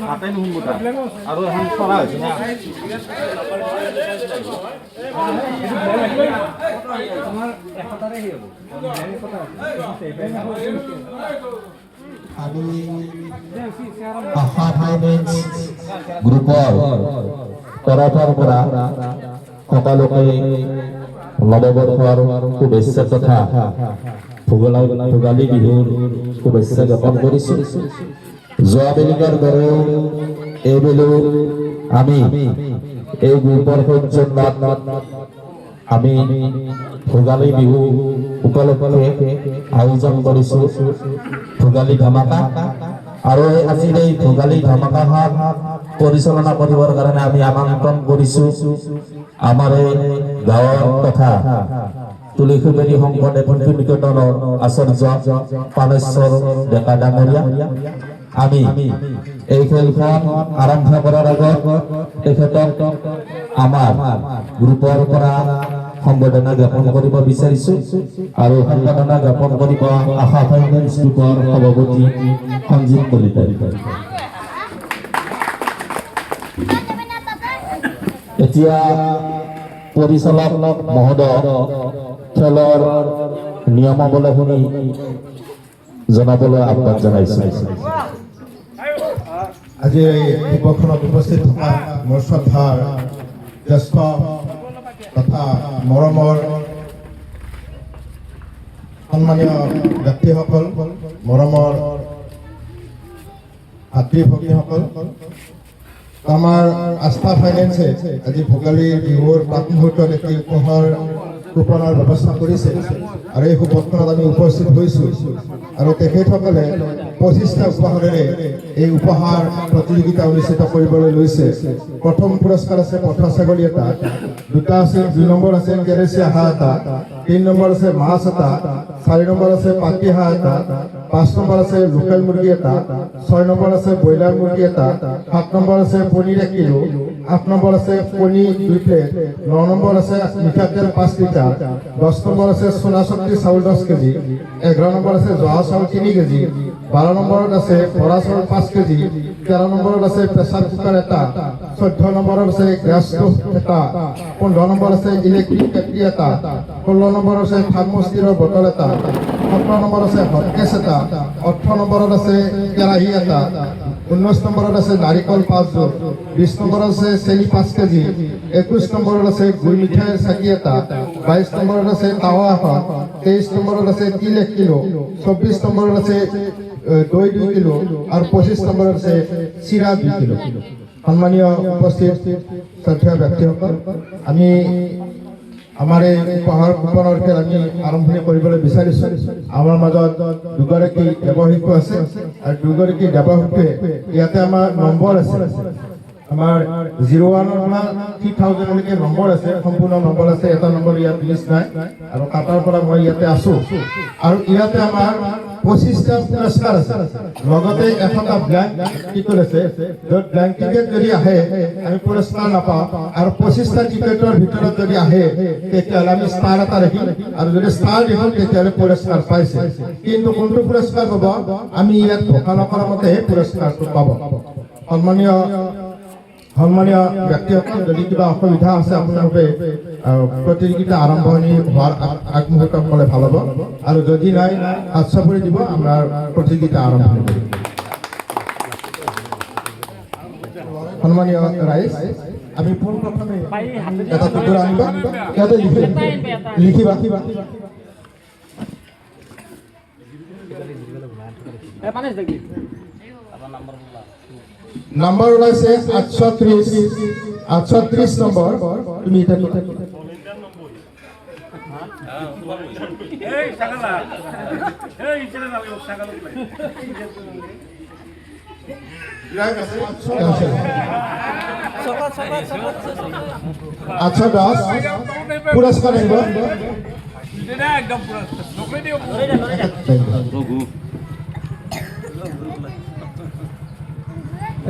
হাতে নুশুনবো আৰু এখন চৰা হৈছে না আমি আশা ফাইনেন্স গ্ৰুপৰ তৰফৰ পৰা সকলোকে নৱবৰ্ষৰ শুভেচ্ছা তথা ভোগালী বিহুৰ শুভেচ্ছা জ্ঞাপন কৰিছোঁ। যোৱা বেলিকাৰ দৰে এইবেলো আমি এই গ্ৰুপৰ সৌজন্যত আমি ভোগালী বিহু উপলক্ষে আয়োজন কৰিছোঁ ভোগালী ধামাকা। আৰু আজিৰ এই ভোগালী ধামাকাখন পৰিচালনা কৰিবৰ কাৰণে আমি আমন্ত্ৰণ কৰিছোঁ আমাৰ এই গাঁৱৰ তথা তুলিখুবেৰী শংকৰদেৱ শিশু নিকেতনৰ আচাৰ্য পানেশ্বৰ ডেকা ডাঙৰীয়া। আমি এই খেলখন আৰম্ভ কৰাৰ আগত তেখেতক আমাৰ গ্ৰুপৰ পৰা সম্বৰ্ধনা জ্ঞাপন কৰিব বিচাৰিছোঁ আৰু সম্বৰ্ধনা জ্ঞাপন কৰিব আশা ফাইনেন্স গ্ৰুপৰ সভাপতি সঞ্জীৱ কলিতা। এতিয়া পৰিচালক মহোদয় খেলৰ নিয়মাৱলী শুনি জনাবলৈ আহ্বান জনাইছোঁ। আজি এই শিৱখনত উপস্থিত থকা মোৰ শ্ৰদ্ধাৰ জ্যেষ্ঠ তথা মৰমৰ সন্মানীয় ব্যক্তিসকল, মৰমৰ ভাতৃ ভগ্নীসকল, আমাৰ আস্থা ফাইনেন্সে আজি ভোগালী বিহুৰ প্ৰাক মুহূৰ্তত এটি উপহাৰ কুপনৰ ব্যৱস্থা কৰিছে আৰু এই উপহাৰত আমি উপস্থিত হৈছোঁ আৰু তেখেতসকলে 25টা উপহাৰেৰে এই উপহাৰ প্ৰতিযোগিতা অনুষ্ঠিত কৰিবলৈ লৈছে। প্ৰথম পুৰস্কাৰ আছে পঠা ছাগলী এটা, দুটা আছে, 2 নম্বৰ আছে কেৰেচীয়া হাঁহ এটা, 3 নম্বৰ আছে মাছ এটা, 4 নম্বৰ আছে পাতি হাঁহ এটা, 5 নম্বৰ আছে লোকেল মুৰ্গী এটা, 6 নম্বৰ আছে ব্ৰইলাৰ মুৰ্গী এটা, 7 নম্বৰ আছে পনীৰ 1 কিলো, 8 নম্বৰ আছে কণী 2 প্লেট, 9 নম্বৰ আছে মিঠাতেল 5 লিটাৰ, 10 নম্বৰ আছে সোণা শক্তি চাউল 10 কেজি, 11 নম্বৰ আছে জহা চাউল 3 কেজি, 12 নম্বৰত আছে বৰা চাউল 5 কেজি, 13 নম্বৰত আছে প্ৰেছাৰ কুকাৰ এটা, 14 নম্বৰত আছে গেছ ষ্টভ এটা, 15 নম্বৰ আছে ইলেক্ট্ৰিক কেটলি এটা, 16 নম্বৰ আছে থাৰ্মোষ্টিলৰ বটল এটা, 17 নম্বৰ আছে হটকেছ এটা, 18 নম্বৰত আছে কেৰাহী এটা, 19 নম্বৰত আছে নাৰিকল 5 যোৰ, 20 নম্বৰত আছে চেনি 5 কেজি, 21 নম্বৰত আছে গুড় মিঠাইৰ চাকি এটা, 22 নম্বৰত আছে তাৱা এখন, 23 নম্বৰত আছে তিল 1 কিলো, 24 নম্বৰত আছে দৈ 2 কিলো আৰু 25 নম্বৰত আছে চিৰা 2 কিলো। সন্মানীয় উপস্থিত শ্ৰদ্ধেয় ব্যক্তিসকল, আমি আমাৰ এই উপহাৰ কুপনৰ খেল আমি আৰম্ভণি কৰিবলৈ বিচাৰিছোঁ। আমাৰ মাজত দুগৰাকী ব্যৱসায়িকো আছে আৰু দুগৰাকী ব্যৱসায়িকে ইয়াতে আমাৰ নম্বৰ আছে, আমাৰ 01 পৰা 3000লৈকে নম্বৰ আছে, সম্পূৰ্ণ নম্বৰ আছে। এটা নম্বৰ ইয়াত লিষ্ট নাই আৰু কাটাৰ পৰা মই ইয়াতে আছোঁ আৰু ইয়াতে আমাৰ 25টা পুৰস্কাৰ আছে, লগতে এটা ব্লেংক টিকেট আছে, য'ত ব্লেংক টিকেট যদি আহে আমি পুৰস্কাৰ নাপাওঁ আৰু 25টা টিকেটৰ ভিতৰত যদি আহে তেতিয়াহ'লে আমি ষ্টাৰ এটা ৰাখিম আৰু যদি ষ্টাৰ দিওঁ তেতিয়াহ'লে পুৰস্কাৰ পাইছে। কিন্তু কোনটো পুৰস্কাৰ পাব আমি ইয়াত ঘোষণা নকৰা মতেহে পুৰস্কাৰটো পাব। সন্মানীয় ব্যক্তিসকল, যদি কিবা অসুবিধা আছে আপোনালোকে প্ৰতিযোগিতা আৰম্ভণি হোৱাৰ আগমুহূৰ্তত ক'লে ভাল হ'ব আৰু যদি নাই হাত চাপৰি দিব, আমাৰ প্ৰতিযোগিতা আৰম্ভণি কৰিম। সন্মানীয় ৰাইজ, আমি পোনপ্ৰথমে এটা টুকুৰা আনিবা, ইয়াতে লিখিবা নম্বৰ ওলাইছে 830 নম্বৰ। তুমি এটা আচ্ছা দাস পুরস্কার নিব একদম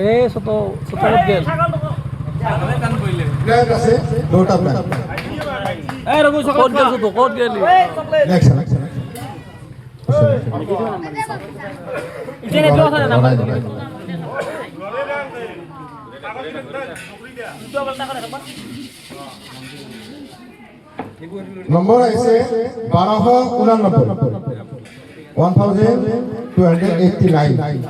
এই ছোট ছোট গেল ব্র্যান্ড আছে দুটো ব্র্যান্ড এই রঘু কোড গেল ছোট কোড গেল নেক্সট নম্বৰ আহিছে 1289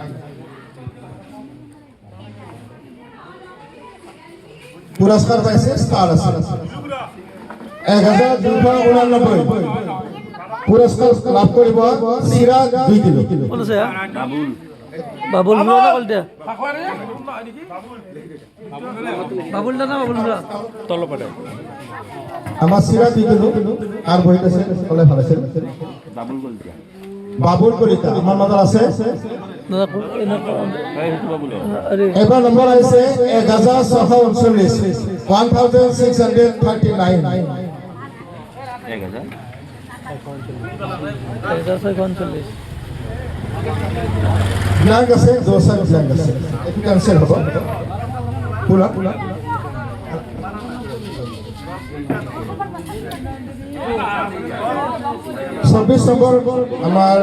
পুৰস্কাৰ পাইছে ষ্টাৰ আছে 1289 পুৰস্কাৰ লাভ কৰিব চিৰাজ 2 কিলো কোন আছে বাবুল বুঢ়া না কলতে বাবুল না বাবুল বুঢ়া তলপাতে আমাৰ চিৰাজ 2 কিলো আৰু বহিত আছে কলে ভাল আছে বাবুল কলিতা আমাৰ মাজত আছে এবাৰ নম্বৰ আহিছে 1639 1639 ব্ল্যাঙ্ক আছে 200 ব্ল্যাঙ্ক আছে এটো ক্যান্সেল হ'ব পুলা 26 নম্বৰ আমাৰ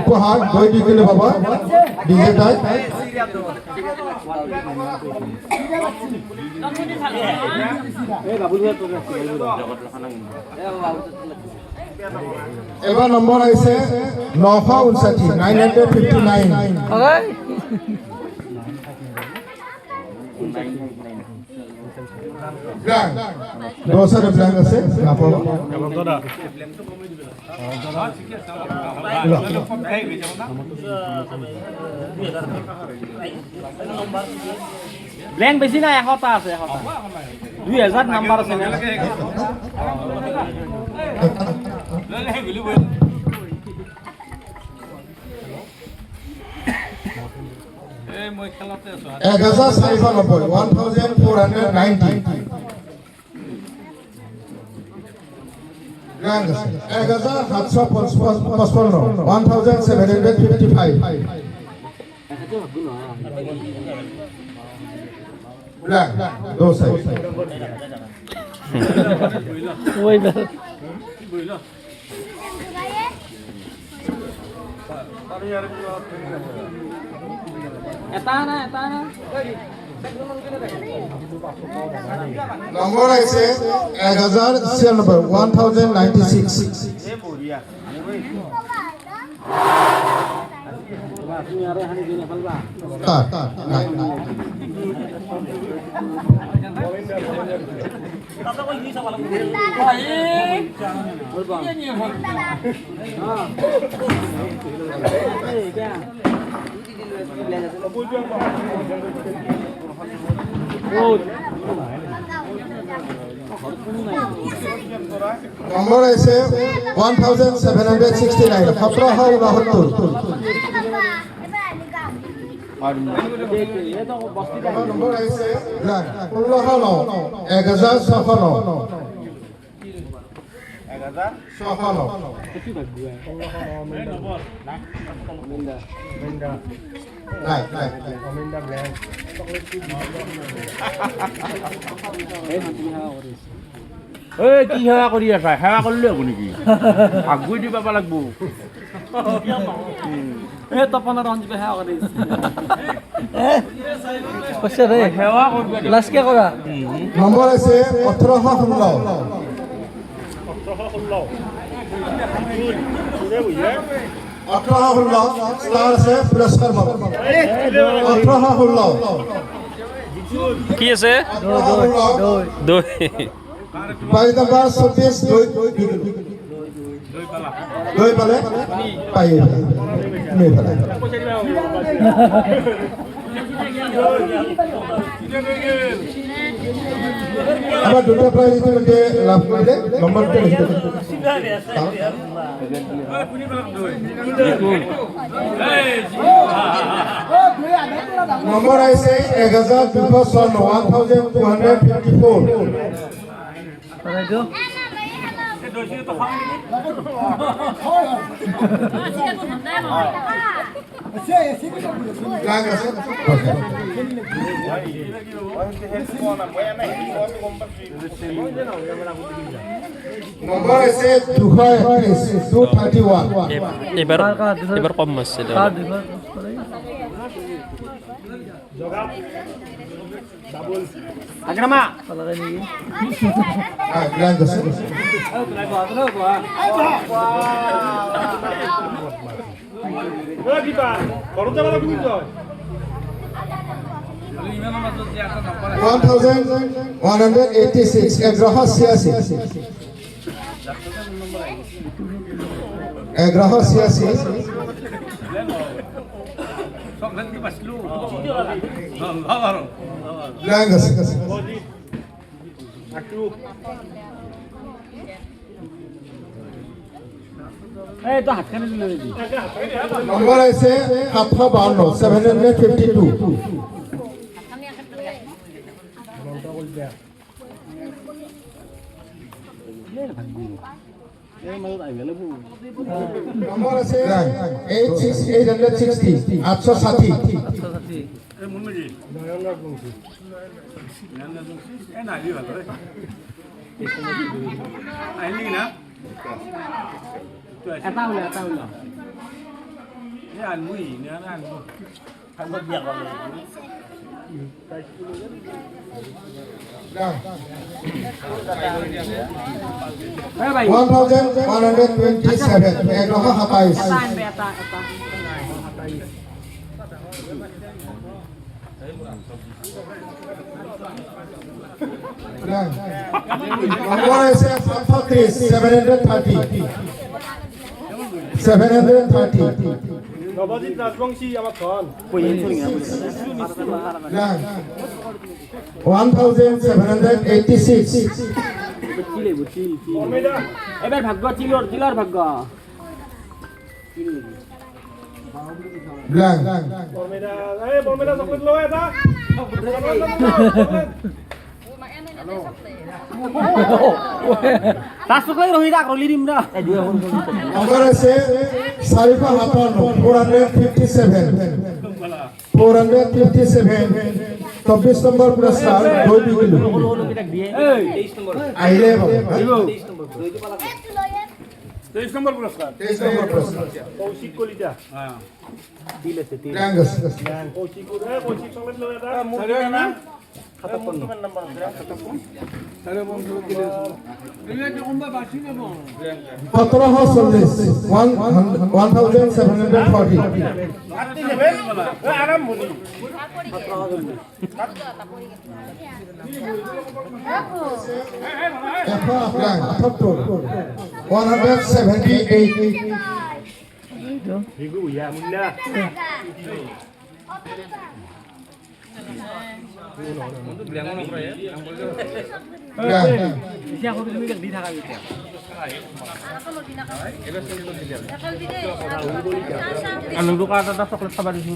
উপহাৰ 2 কিলো বাবা ডিজে টাই এবাৰ নম্বৰ আহিছে 959 959 ব্ল্যাঙ্ক 200 ব্ল্যাঙ্ক আছে নাপাবা ব্ল্যাঙ্ক বেশি না 100টা আছে 2000 নাম্বার আছে না এই মই খেলাতে আছো 1490 ব্ল্যাঙ্ক আছে 1755 ব্ল্যাঙ্ক 200 ওই না এটা না নম্বৰ আহিছে 1096 নম্বৰ আহিছে 1769 1769 নম্বৰ আহিছে 1609 1609 এই কি সেৱা কৰি আছা সেৱা কৰিলে হ'ব নেকি আগুই দি পাব লাগব এই তপনৰ অঞ্জবে হেয়া কৰি কৈছে ৰে সেৱা কৰিব লাস্টকে কৰা নম্বৰ আছে 1816 ষ্টাৰ আছে পুৰস্কাৰ পাব 1816 কি আছে 1816 দৈ পাই নম্বৰ 24 দৈ পালে পাই নে পালে আমাৰ দুটা প্ৰাইজ ইতিমধ্যে লাভ কৰিলে নম্বৰটো লিখি দিয়ক নম্বৰ আহিছে 1254 ব্ল্যাঙ্ক আছে ওকে নম্বৰ আছে 231 এবার কম মারছে আগ্রামা ব্ল্যাঙ্ক আছে $1,186 $1,186 ব্ল্যাঙ্ক আছে এই তো হাতখানে দিলে দিবি নম্বৰ আছে 752 752 নম্বৰ আছে 860 এটা হলে এই ভাই 1127 127 এটা আনবে এটা নম্বৰ আছে 730 নবজিৎ রাজবংশী আমার ধন 1786 এবার ভাগ্য চিলর ভাগ্য ব্ল্যাঙ্ক বর্মেদা চকলেট লো এটা তার চকলেট রহি রাখ রলি দিম না নম্বৰ আছে 457 24 নম্বৰ পুৰস্কাৰ দৈ কিলো আহিলে 23 নম্বৰ পুৰস্কাৰ 23 নম্বৰ পুৰস্কাৰ কৌশিক কলিতা ব্ল্যাঙ্ক আছে কৌশিক চকলেট লো এটা না 1778 ভিগু ইয়া মুন্না এতিয়া কবি তুমি দি থাকা এতিয়া আনন্দ কাৰ্ড এটা চকলেট খাবা দিছো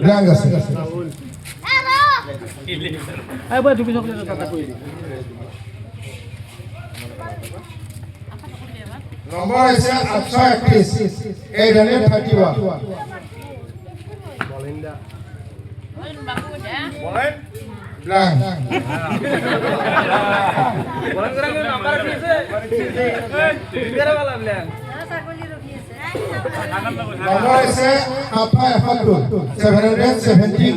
ব্ল্যাঙ্ক আছে এই বই তুমি চকলেট এটা কৰি দি নম্বৰ আছে 831 831 বলেন্দা ব্ল্যাঙ্ক নম্বৰ আছে 771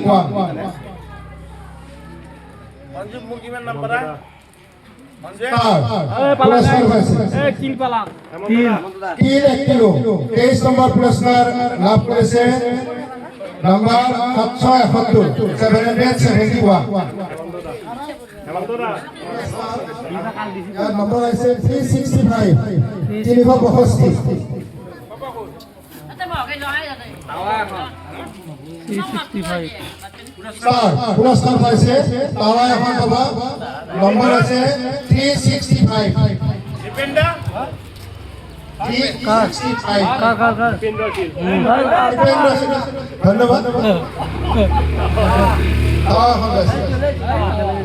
মঞ্জু মোৰ কিমান নাম পাৰা কিল পালা 1 কিলো 23 নম্বৰ পুৰস্কাৰ লাভ কৰিছে নম্বৰ 771 771 হেমন্তদা ইয়াৰ নম্বৰ আছে 365 365 পুৰস্কাৰ পাইছে তাৱা এখন পাবা নম্বৰ আছে 365 দীপেন্দা 365 দীপেন্দ্ৰ শীল ধন্যবাদ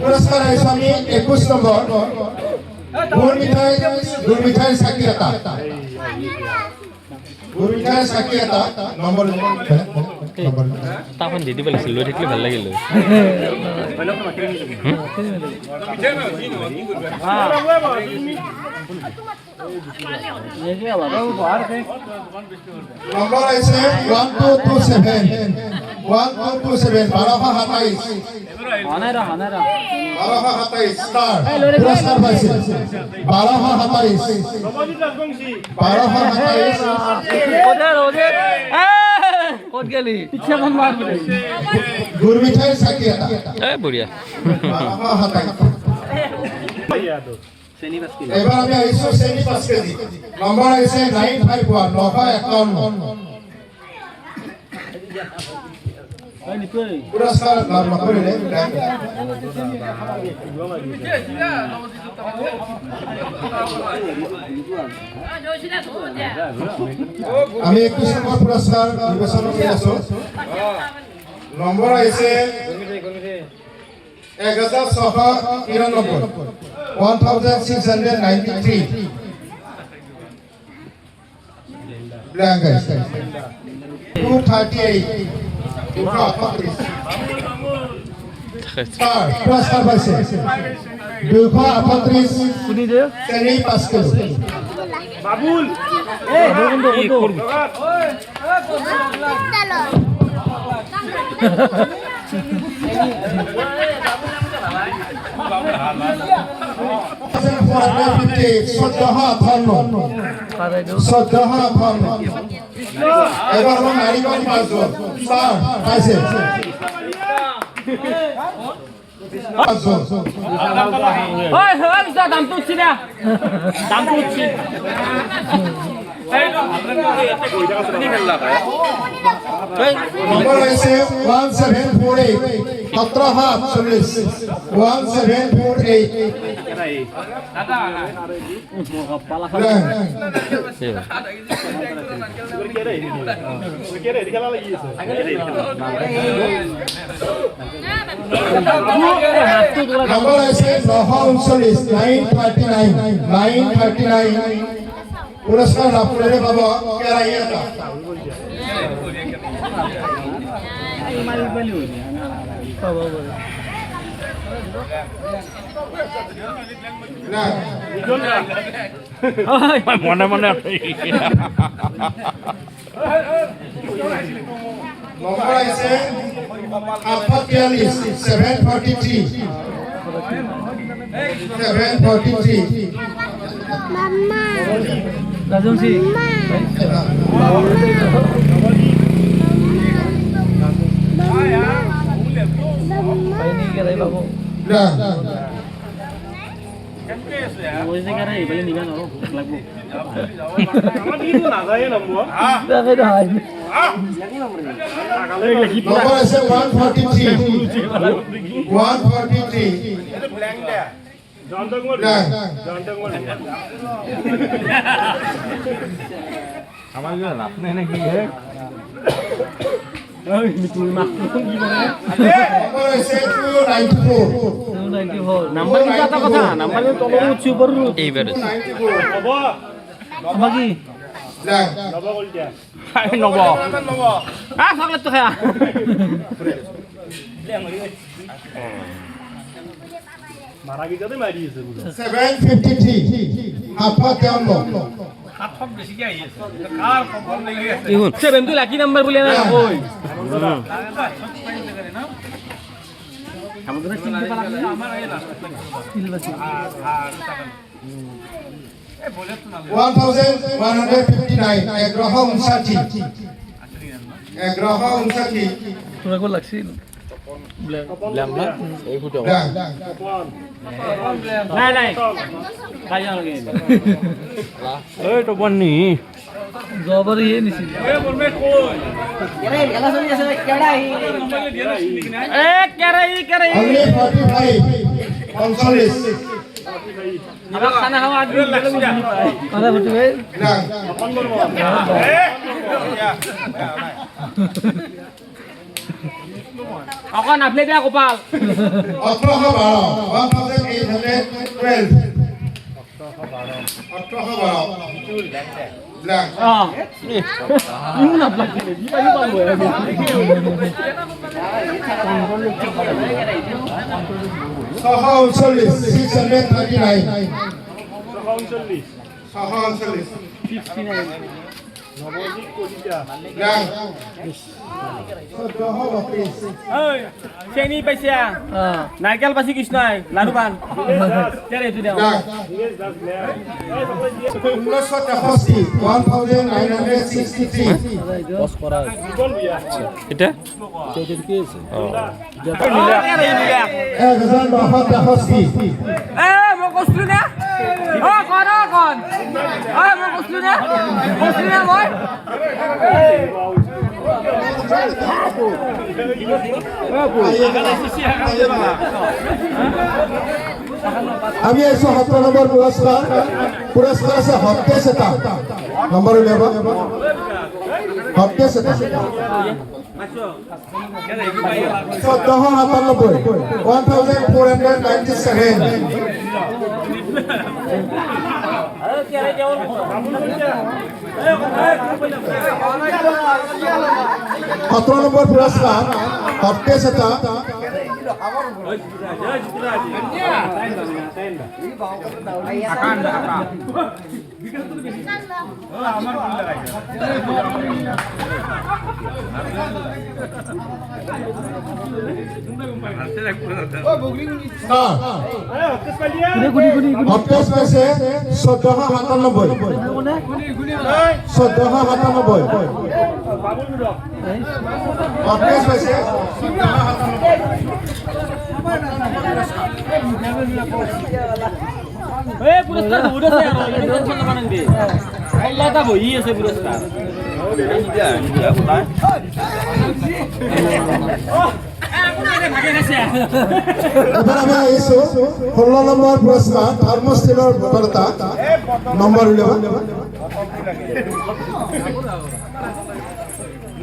পুৰস্কাৰ আহিছে আমি 21 নম্বৰ গুৰ মিঠাই চাকি এটা গুৰুমিঠাই চাকি এটা নম্বৰ তাখন দি দিব লাগিছিল লৈ থাকিলে ভাল লাগিল নম্বৰ আহিছে 1227 1227 1227 ষ্টাৰ পুৰস্কাৰ পাইছে 1227 নৱজিৎ ৰাজবংশী 1227 গুৰুমিঠাই চাকি এটা বঢ়িয়া 1227 এবাৰ আমি আহিছো শ্ৰেণী 5 কেজি নম্বৰ আহিছে 951 951 পুৰস্কাৰ লাভ নকৰিলে আমি 21 নম্বৰ পুৰস্কাৰ বিবেচনা কৰি আছো নম্বৰ আহিছে 1693 blank guys 238 Star, purskar paise 238 শ্ৰেণী 5 কিলো বাবুল এবার আমার নারীগণ পাঁচজন স্যার পাইছে দামটো উঠছি দে দামটো উঠছি নম্বর হয়েছে 1748 1748 নম্বর হয়েছে 939 939 পুরস্কার লাভ করে বাবা কেরাই এটা না মনে মনে নম্বর আছে 743 743 রাজবংশী পাইনি কে রে বাবু না ওই যে করে এইবেলে নিবা নরো লাগবো আমার দিকে নাযায় নম্বর দেখে তো হাই নম্বর আছে 143 ব্ল্যাঙ্ক দে জয়ন্তকুমার জয়ন্তকুমার আমার আপনি নাকি হে নম্বর আছে 294 নাম্বার কি কথা নাম্বার তলো উঠছি উপর এইবার নব বাকি ব্ল্যাঙ্ক নব কলটিয়া নব নব সকলে তো খায়া মারা গিয়েছে মারি দিয়েছে বুঝো 753 হাতফাক বেশি কি আইছে কার খবর লাগি আছে দেখুন 70 লাকি নাম্বার বলে না কই আমাদের চিনতে পারলাম না আমার এই লাস্ট এ বলে তো না 1159 এগ্রহ 59 এগ্রহ 59 তোরা কো লাগছিল ল্যাম্বা এই ফুটো নাই নাই কাজা লাগে এই তো বন্নি জবর ইয়ে নিছিল এ বলবে কই এ কেরাই only 45 39 আমরা খানা খাওয়া আগে আদা ফুটি ভাই এখন আপনি দিয়া গোপাল 1812 1812 ব্ল্যাঙ্ক ইমান আপলাক দিলে দি পাই পাবো সহ 39 639 সহ 39 নবজিৎ কলিতা ব্ল্যাঙ্ক 1432 ওই চেনি পাইছা নারকেল পাছি কৃষ্ণই লাডু পান কেরে তুই দেও ব্ল্যাঙ্ক দিনেশ দাস ব্ল্যাক এই সবাই দিয়ে 1963 কোন বিয়া এটা একজন মহাদাহসি এ মই কইছলু না ও কোন মই কইছলু না মই আমি 117 নম্বর পুরস্কার আছে হপ্তে সেটা নম্বর লেবা হপ্তে সেটা 17 নম্বর পুরস্কার হপ্তে সেটা হপ্তে স্পেসে 1497 হপ্তে স্পেসে ए पुरस्कार उडत आहे यार टेन्शन नका नंदी अल्लाह ता भई আছে पुरस्कार এবার আমি আইছো 16 নম্বর পুরস্কার থার্মোস্টিলের বটলটা নম্বর লেবা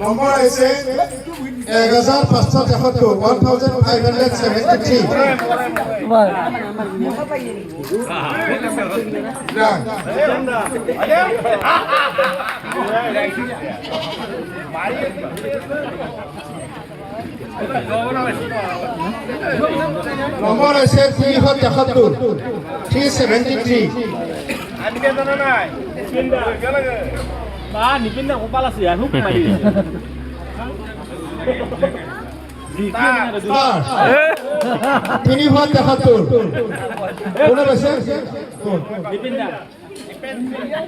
নম্বর আছে 1573 নম্বর আছে 373 আজকে জানা নাই নিপিন্দা গেল বা নিপিন্দা কপাল আছে আর হুক মারি তিনি ভাত দেখাতুর কোনে বসে নিপিন্দা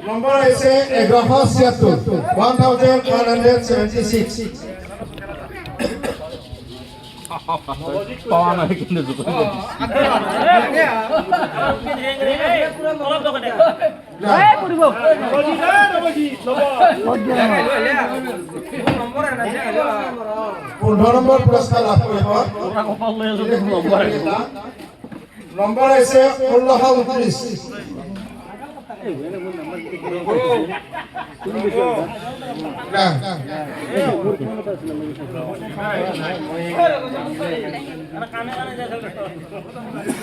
নম্বর আছে 1176 পাওয়া নাই কিন্তু পনেরো নম্বর পুরস্কার লাভ কৰিব নম্বৰ আছে 1629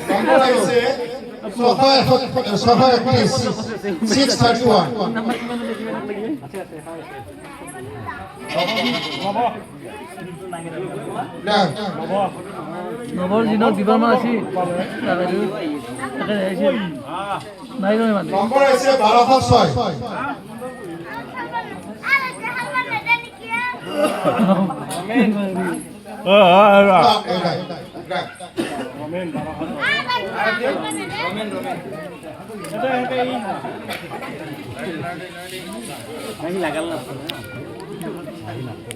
নম্বৰ আছে 631 নবৰ দিনত দিবামান আছে নাই নাই মানে নম্বৰ আছে 1206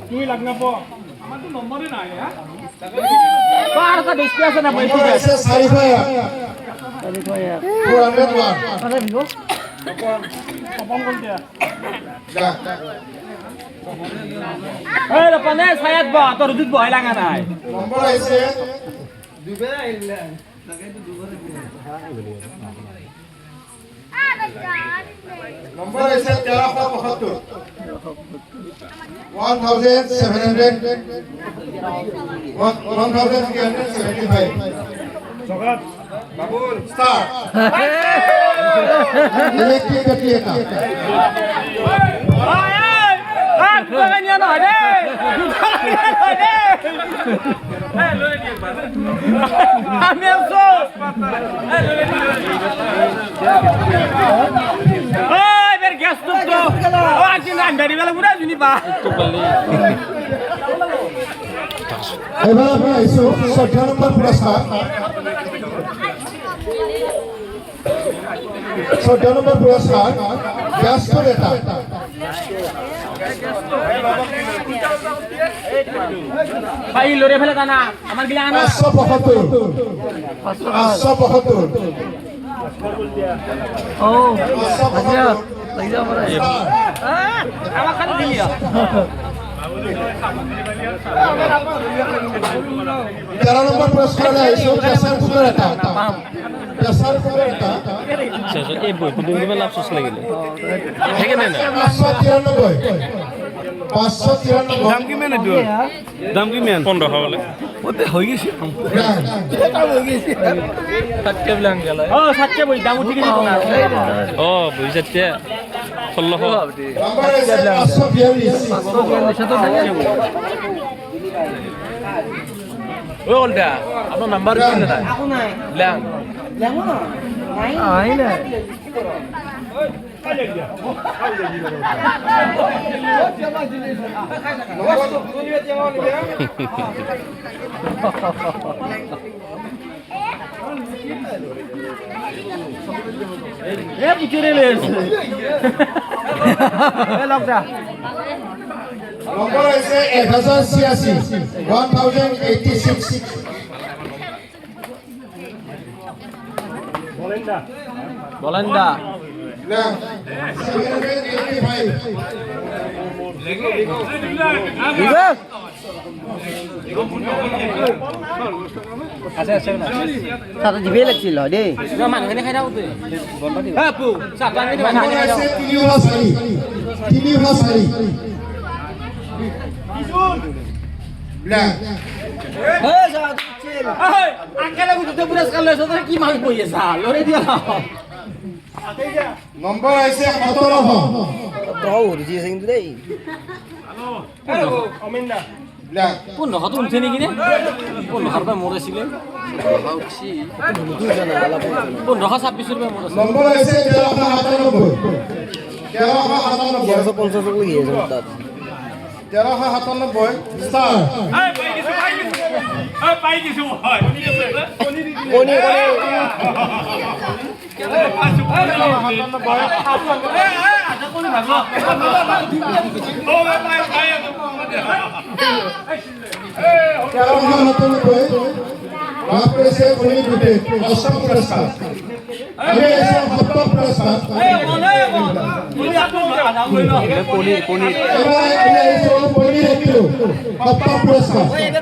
তুমি লাগ না পো আমাৰ তো নম্বৰে নাই হ্যাঁ পাৰ কা ডিসপ্লে আছে না নম্বৰ আছে 401 আৰে ভিগো কপন কোনটা এই ৰপনে সায়াত বা তোৰ দুধ বয় লাগা নাই নম্বৰ আছে নম্বৰ আছে 1375 1375 জগত বাবুল স্টার্ট ইলেকট্রিক কেটলি এটা দুটা নিয়া নহয় দেই দুটা নিয়া নহয় দেই আমি আছো ওই বের গ্যাস তো ও আজ না বেরি বেলা পুরা জুনি বা এবার আমরা আইছো 14 নম্বর পুরস্কার 14 নম্বর পুরস্কার জ্যেষ্ঠ নেতা ভাই লড়ে ফেলে তা না আমার গিলা আনা 575 ও আচ্ছা লাগি যাও পরে আমার কাছে দিলি 13 নম্বর পুরস্কার আইছো কেসার কুকুর নেতা কেসার কুকুর নেতা এই বইটো দিলে লাভ চস লাগিলে ঠিক আছে না 593 দাম কি মানে দিও দাম কি মেন 1500 বলে ওতে হই গেছে সাতকে ব্ল্যাঙ্ক গেল ও সাতকে বই দাম উঠে গেছে না ও বই সাতকে 1600 নাম্বার আছে 542 ও ওলটা আপনার নাম্বার কি না ব্ল্যাঙ্ক আই না এ পুচরে লেছে এ লগদা নম্বর আছে 1086 বলেনদা না 785 সাথে দিবে লাগছিল দেই মানুহে খাই দাও তে হ্যাঁ পু সাথে আমি নম্বর আছে 3 না হে সাথে চিল এই আঙ্কেলে গুতে পুরস্কার লইছ তো কি মাল কই আছে লরে দিয়া নম্বর আছে 1700 তাও হরিজি সিং দেই হ্যালো অমিন্দা না 1500 তো উঠছে নাকি রে 1500 টাকা মরেছিলে উঠছি 1526 টাকা মরেছে নম্বর আছে 1397 150 লাগি আছে তাত 1397 স্টার পাই গেছে হয় কোনি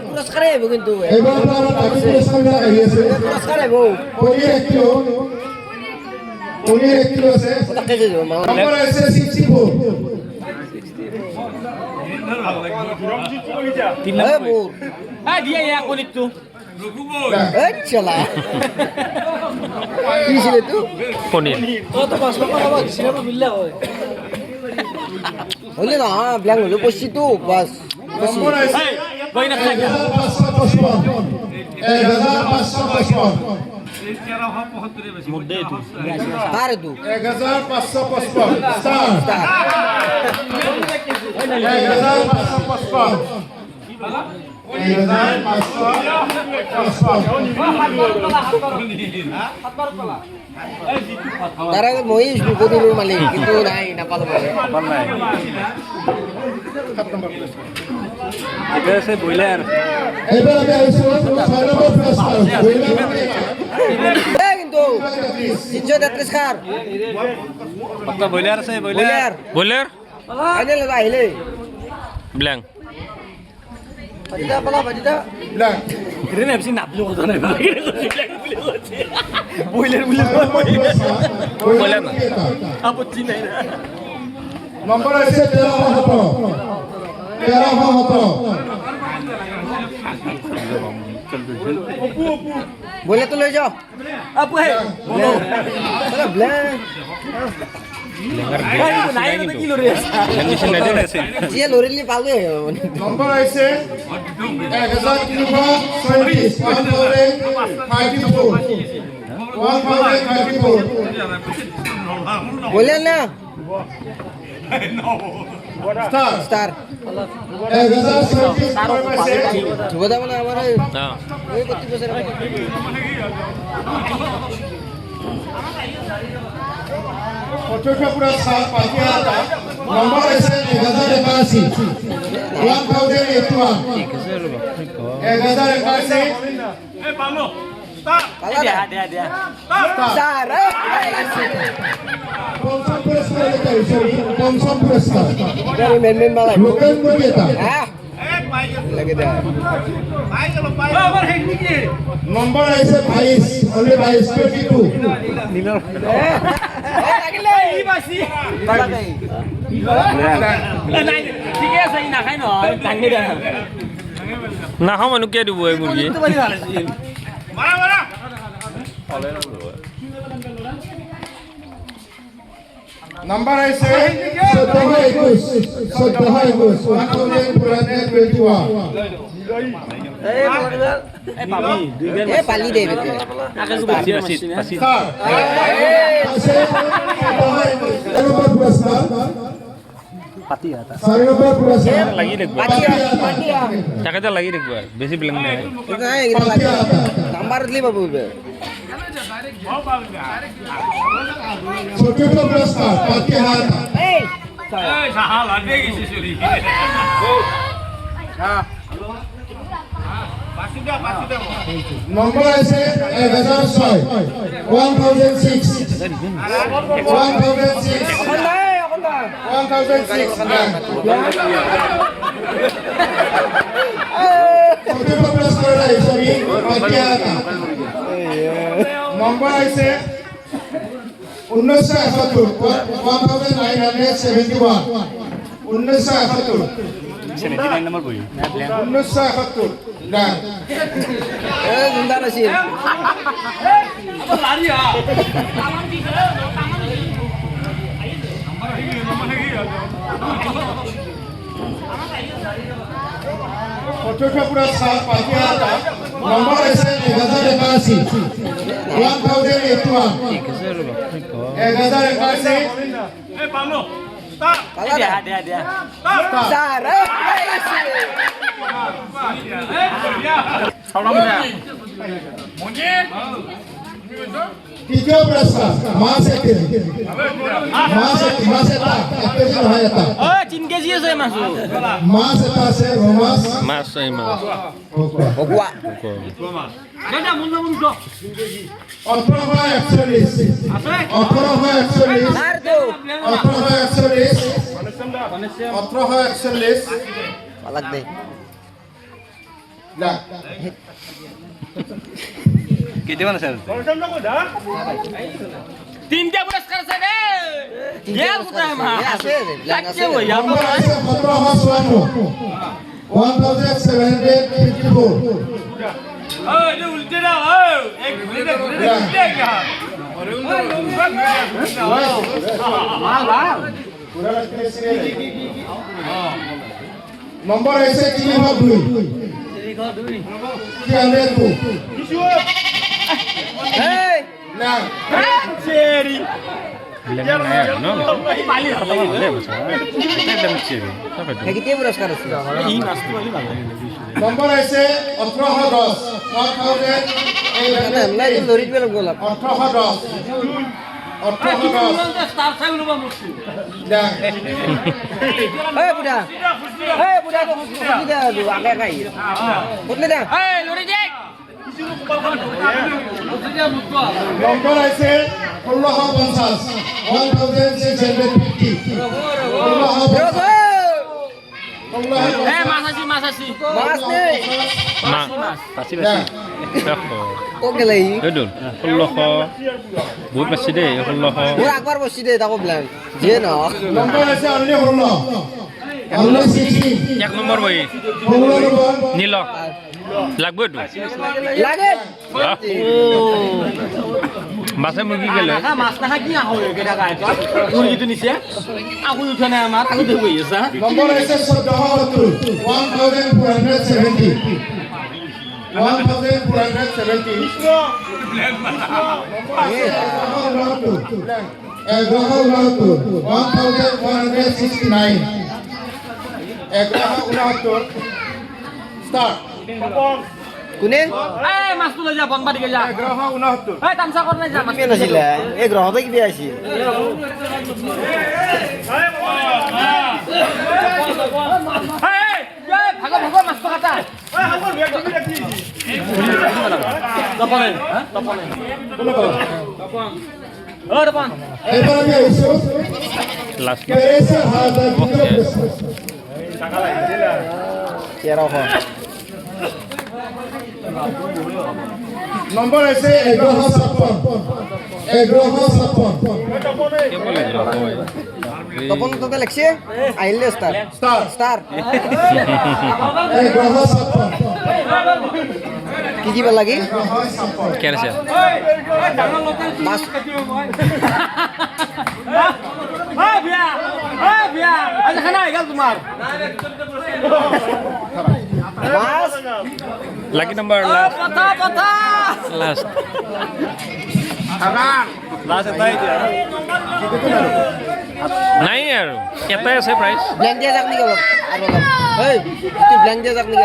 পুরস্কার আইব কিন্তু পুরস্কার আইব তাকে যে নম্বর আছে 64 এ মোর আ দিয়া ইয়া কোনি তু এ চলা কি ছিলে তু পনির ও তো 500 টাকা বাদ ছিল না মিললে হয় হলে না ব্ল্যাঙ্ক হলো পড়ছি তো বাস নম্বর আছে কই না খাই 1555 আরে তু 1555 স্টার 1555 তারা মহিষ বিপদির মালিক কিন্তু নাই না পালো এটা আছে বয়লার এবার আমি আইছো 6 নম্বর পুরস্কার কিন্তু 333 কার পাক্কা বয়লার আছে বয়লার বয়লার আইলে আইলে ব্ল্যাঙ্ক বাজিদা পালা বাজিদা ব্ল্যাঙ্ক রে নেপসি নাপলো কথা নাই বইলের বয়লার না আপত্তি নাই না নম্বর আছে 1377 बोले तो ले जाओ अब है बोलो ब्लैंक নাই কি লৰি আছে যিয়ে লৰিলি পালে নম্বৰ আহিছে 1334 বলে না স্টাৰ 1034 বোঝা বলে আমাৰ হ্যাঁ ওই কত বছৰ পঁচিছশ পুৰস্কাৰ পাতিহাতা নম্বৰ আছে 1081 এই পালো ষ্টাৰ্ট দিয়া স্টাৰ পঞ্চম পুৰস্কাৰ মেন মেন বালা লোকেল মুৰ্গী এটা হ্যাঁ এই পাই গেল লাগে দে পাই গেল আমাৰ হেৰি নেকি নম্বৰ আহিছে 22 অনলি 22 22 লাগিলে ই বাসি নাই ঠিকে আছে ই নাখায় নহয় ভাঙি দে নাখাওঁ মানুহ কিয় দিব এই মুৰ্গী মাৰা মাৰা নম্বৰ আহিছে 1421 এ পালি দে বেতে লাগি থাকিব তাকে লাগি থাকিব বেছি বেলেগ নাই নাই এগুলো লাগে নাম্বার দিলি বাবু চতুৰ্থ পুৰস্কাৰ পাতিহাতা এই সাহাল আগে গেছি চুৰি পাঁচি দে নম্বৰ আহিছে 1006 1006 নম্বৰ আহিছে 1971 এ জিন্দাৰ আছিল লাৰিয়া চতুৰ্থ পুৰস্কাৰ পাতিহাতা নম্বৰ আহিছে 1081 1081 এই পালো ষ্টাৰ্ট পালা দিয়া স্টাৰ তৃতীয় পুৰস্কাৰ মাছ এক কেজি মাছ এটা 1 কেজি নহয় এটা ও 3 কেজি আছে মাছ মাছ এটা আছে ৰমাছ মাছ এই মাছ ওকুয়া এটা মূল্য মূল্য 1841 আছে 1841 আর তো 1841 পালাক দে লাখ কেতিয়ামান আছে তিনটা পুরস্কার আছে রে গেল কোথায় মা আছে কাটছে ওই নম্বৰ আহিছে 1754 ওই যে উল্টে দাও ওই এক ঘুৰে দে উল্টে গয়া নম্বৰ আহিছে 302 এই লাখ চেৰি বেলেগ নাই আৰু ন পালি ভালে বছা একদম চিৰি হেকিতে পুৰস্কাৰ আছে ই মাছটো পালি ভাল লাগে নম্বৰ আহিছে 1810 নাই লরিত বেল গোলাপ 1810 স্টার চাই লবা মুছি লাখ এই বুড়া তো খুশি দে আগে খাই বুঝলি না এই লরি দেখ নম্বৰ আহিছে 1650 1650 এই মাছ আছে মাছ নেই মাছ পাচি পাচি ও গেলাই এইটো 1600 বহুত পাচি দেই 1600 ওর একবার বসি দে তাকো ব্ল্যাঙ্ক যে না নম্বৰ আহিছে অনলি 16 অনলি 16 এক নম্বৰ বহি 16 নম্বৰ নীল লাগব এইটো লাগে মাছে মুৰ্গী গেলে মাছ নাখা কি আহো কেইটা গাই মুৰ্গীটো নিছে আকৌ উঠা নাই আমাৰ আকৌ ধৰি বহি আছে নম্বৰ হৈছে 1470 কোনে এই মাছটো লৈ যা বন পাতিকে যা 1169 এই তামসা কৰ নাই যা মাছ কিয় নাছিলে এই গ্ৰহতে কিবা আছিল ভাগ ভাগ মাছটো কাটা তপনে তপনে ও তপন এবাৰ আমি আহিছোঁ লাষ্ট পেৰেছে হাজাৰ নম্বৰ হৈছে 1156 তপন তাতে লাগছে আহিলে ষ্টাৰ ষ্টাৰ কি কিবা লাগি কেনে আছে মাছ বিয়া আজি খানা হৈ গ'ল তোমাৰ মাছ লাকি নম্বৰ পথা পথা লাষ্ট নাই আৰু এটাই আছে প্ৰাইচ ব্লেংক দিয়া যাক নেকি অলপ আৰু অলপ এই এইটো ব্লেংক দিয়া যাক নেকি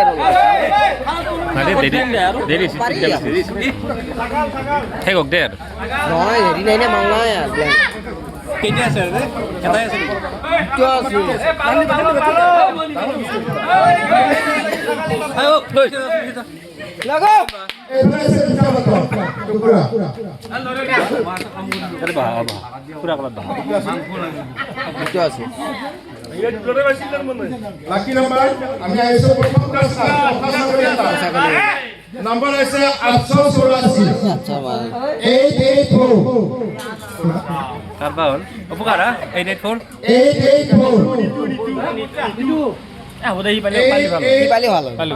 আৰু দেৰি পাৰি থাকক দে আৰু নহয় হেৰি নাই নে মাংলা ব্লেংক কেতিয়া আছে এটাই আছে কিয় আছে লাগো এইবাৰ হৈছে দুটা বটল টুকুৰা কিয় আছে লাকি নম্বৰ আমি আহিছোঁ প্ৰথমটা নম্বৰ হৈছে 884 আচ্ছা ভাই 884 কাৰবা হ'ল উপকাৰ 884 হ'ব দে পালি ভাল কি পালি ভাল পালি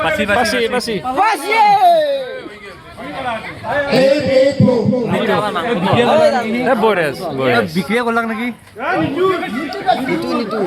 পাছি পাছি পাছি পাছি বৰেছ বৰেছ বিক্ৰিয়ে কৰলাক নেকি নিতু নিতু